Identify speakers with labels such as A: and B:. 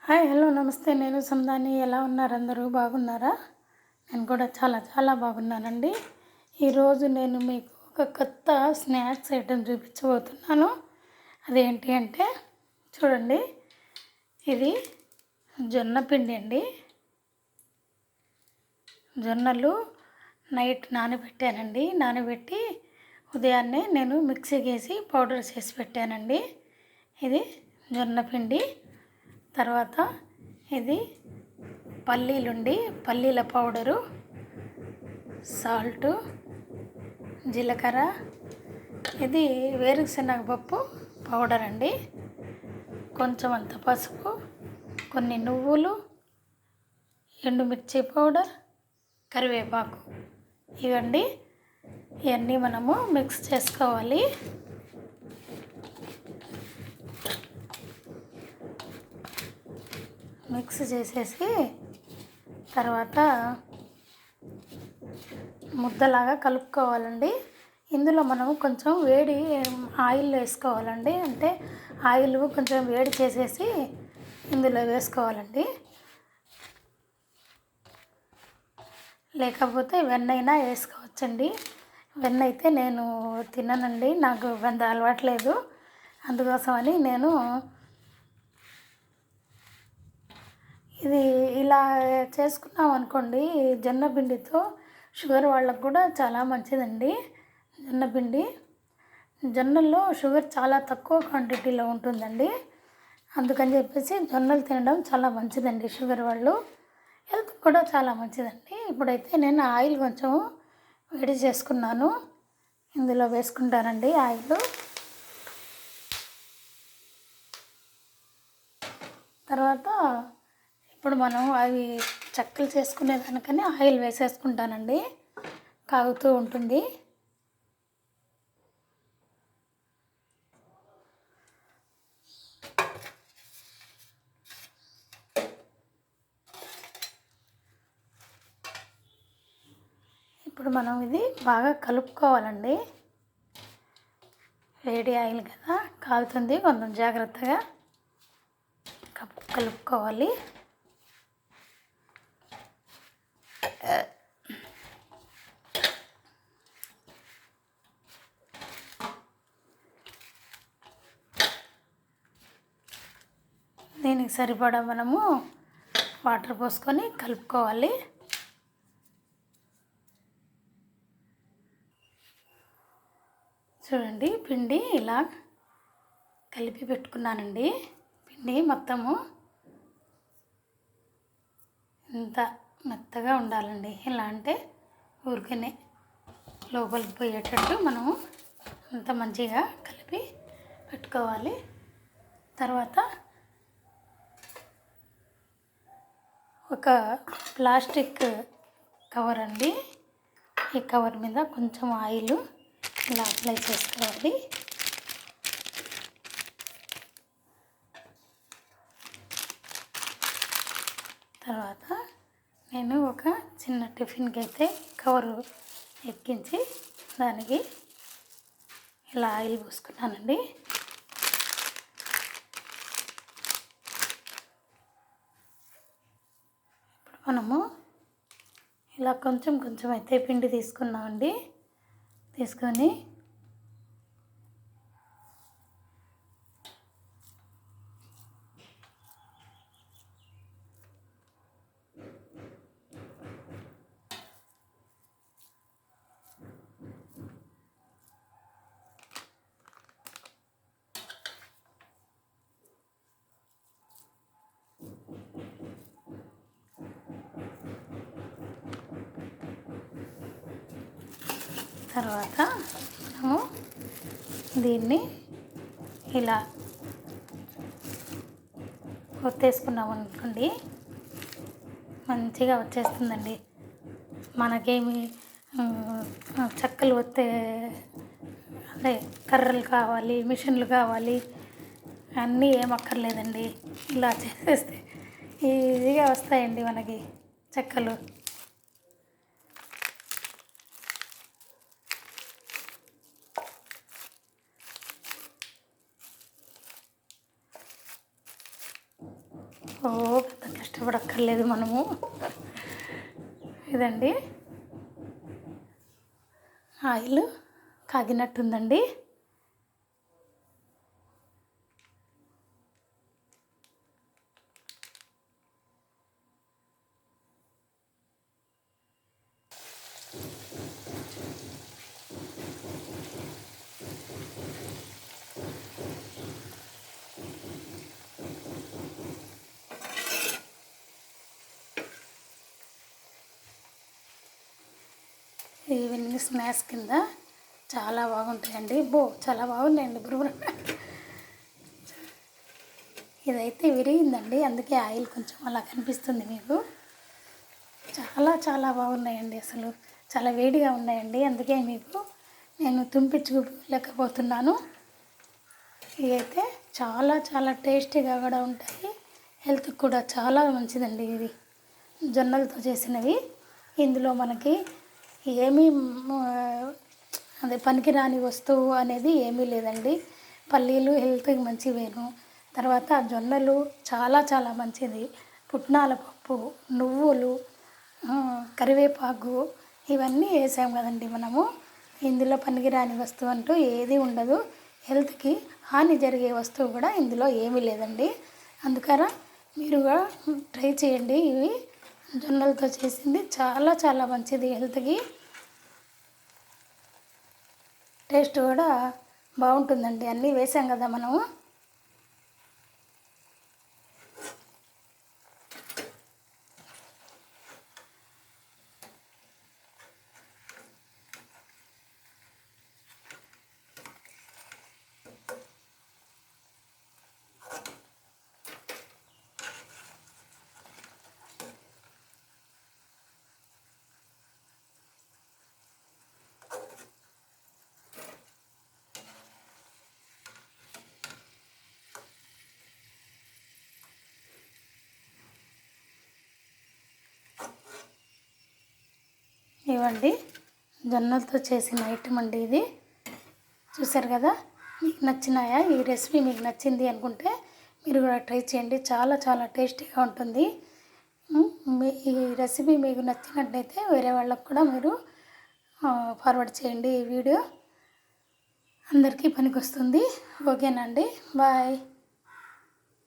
A: Hi hello నమస్తే. నేను సందాని. ఎలా ఉన్నారు? అందరూ బాగున్నారా? నేను కూడా చాలా చాలా బాగున్నానండి. ఈరోజు నేను మీకు ఒక కొత్త స్నాక్స్ ఐటెం చూపించబోతున్నాను. అదేంటి అంటే చూడండి, ఇది జొన్న పిండి అండి. జొన్నలు నైట్ నానబెట్టానండి. నానబెట్టి ఉదయాన్నే నేను మిక్సీకి వేసి పౌడర్ చేసి పెట్టానండి. ఇది జొన్న పిండి. తర్వాత ఇది పల్లీల పౌడరు, సాల్టు, జీలకర్ర, ఇది వేరుశనగపప్పు పౌడర్ అండి, కొంచెం అంత పసుపు, కొన్ని నువ్వులు, ఎండుమిర్చి పౌడర్, కరివేపాకు, ఇవండి. ఇవన్నీ మనము మిక్స్ చేసుకోవాలి. మిక్స్ చేసేసి తర్వాత ముద్దలాగా కలుపుకోవాలండి. ఇందులో మనము కొంచెం వేడి ఆయిల్ వేసుకోవాలండి. అంటే ఆయిల్ కొంచెం వేడి చేసేసి ఇందులో వేసుకోవాలండి. లేకపోతే వెన్న అయినా వేసుకోవచ్చండి. వెన్న అయితే నేను తిననండి, నాకు వెన్న అలవాట్లేదు. అందుకోసమని నేను ఇది ఇలా చేసుకున్నాం అనుకోండి. జొన్న పిండితో షుగర్ వాళ్ళకు కూడా చాలా మంచిదండి. జొన్నల్లో షుగర్ చాలా తక్కువ క్వాంటిటీలో ఉంటుందండి. అందుకని చెప్పేసి జొన్నలు తినడం చాలా మంచిదండి. షుగర్ వాళ్ళు హెల్త్ కూడా చాలా మంచిదండి. ఇప్పుడైతే నేను ఆయిల్ కొంచెం వేడి చేసుకున్నాను, ఇందులో వేసుకుంటానండి ఆయిల్. తర్వాత ఇప్పుడు మనం అవి చెక్కలు చేసుకునే దానికని ఆయిల్ వేసేసుకుంటానండి, కాగుతూ ఉంటుంది. ఇప్పుడు మనం ఇది బాగా కలుపుకోవాలండి. వేడి ఆయిల్ కదా, కాలుతుంది, కొంచెం జాగ్రత్తగా కలుపుకోవాలి. దీనికి సరిపడా మనము వాటర్ పోసుకొని కలుపుకోవాలి. చూడండి, పిండి ఇలా కలిపి పెట్టుకున్నానండి. పిండి మొత్తము ఇంత మెత్తగా ఉండాలండి. ఇలా అంటే ఊరికనే లోపలికి పోయేటట్టు మనము అంత మంచిగా కలిపి పెట్టుకోవాలి. తర్వాత ఒక ప్లాస్టిక్ కవర్ అండి, ఈ కవర్ మీద కొంచెం ఆయిల్ ఇలా అప్లై చేసుకోవాలి. తర్వాత నేను ఒక చిన్న టిఫిన్కి అయితే కవరు ఎక్కించి దానికి ఇలా ఆయిల్ పోసుకున్నానండి. ఇప్పుడు మనము ఇలా కొంచెం కొంచెం అయితే పిండి తీసుకున్నామండి. తీసుకొని తర్వాత మనము దీన్ని ఇలా ఒత్తేసుకున్నాం అనుకోండి, మంచిగా వచ్చేస్తుందండి. మనకేమి చెక్కలు ఒత్తే అదే కర్రలు కావాలి, మిషన్లు కావాలి, అన్నీ ఏమక్కర్లేదండి. ఇలా చేసేస్తే ఈజీగా వస్తాయండి మనకి చెక్కలు. ఓ పెద్ద కష్టపడక్కర్లేదు మనము. ఇదండి ఆయిల్ కాగినట్టుందండి. ఈవినింగ్ స్నాక్స్ కింద చాలా బాగుంటాయండి. చాలా బాగున్నాయండి గురువు. ఇదైతే విరిగిందండి, అందుకే ఆయిల్ కొంచెం అలా కనిపిస్తుంది మీకు. చాలా చాలా బాగున్నాయండి, అసలు చాలా వేడిగా ఉన్నాయండి, అందుకే మీకు నేను తుంపించుకోలేకపోతున్నాను. ఇవైతే చాలా చాలా టేస్టీగా కూడా ఉంటాయి, హెల్త్కి కూడా చాలా మంచిదండి. ఇది జొన్నలతో చేసినవి. ఇందులో మనకి ఏమీ అదే పనికిరాని వస్తువు అనేది ఏమీ లేదండి. పల్లీలు హెల్త్కి మంచివేను. తర్వాత జొన్నలు చాలా చాలా మంచిది. పుట్నాల పప్పు, నువ్వులు, కరివేపాకు ఇవన్నీ వేసాం కదండి మనము. ఇందులో పనికిరాని వస్తువు అంటూ ఏది ఉండదు. హెల్త్కి హాని జరిగే వస్తువు కూడా ఇందులో ఏమీ లేదండి. అందుకని మీరు కూడా ట్రై చేయండి. ఇవి జొన్నలతో చేసింది చాలా చాలా మంచిది హెల్త్కి. టేస్ట్ కూడా బాగుంటుందండి, అన్నీ వేసాం కదా మనము. ఇవ్వండి జొన్నలతో చేసిన ఐటమ్ అండి ఇది. చూసారు కదా, మీకు నచ్చినాయా? ఈ రెసిపీ మీకు నచ్చింది అనుకుంటే మీరు కూడా ట్రై చేయండి, చాలా చాలా టేస్టీగా ఉంటుంది. ఈ రెసిపీ మీకు నచ్చినట్లయితే వేరే వాళ్ళకు కూడా మీరు ఫార్వర్డ్ చేయండి. ఈ వీడియో అందరికీ పనికొస్తుంది. ఓకేనా అండి, బాయ్.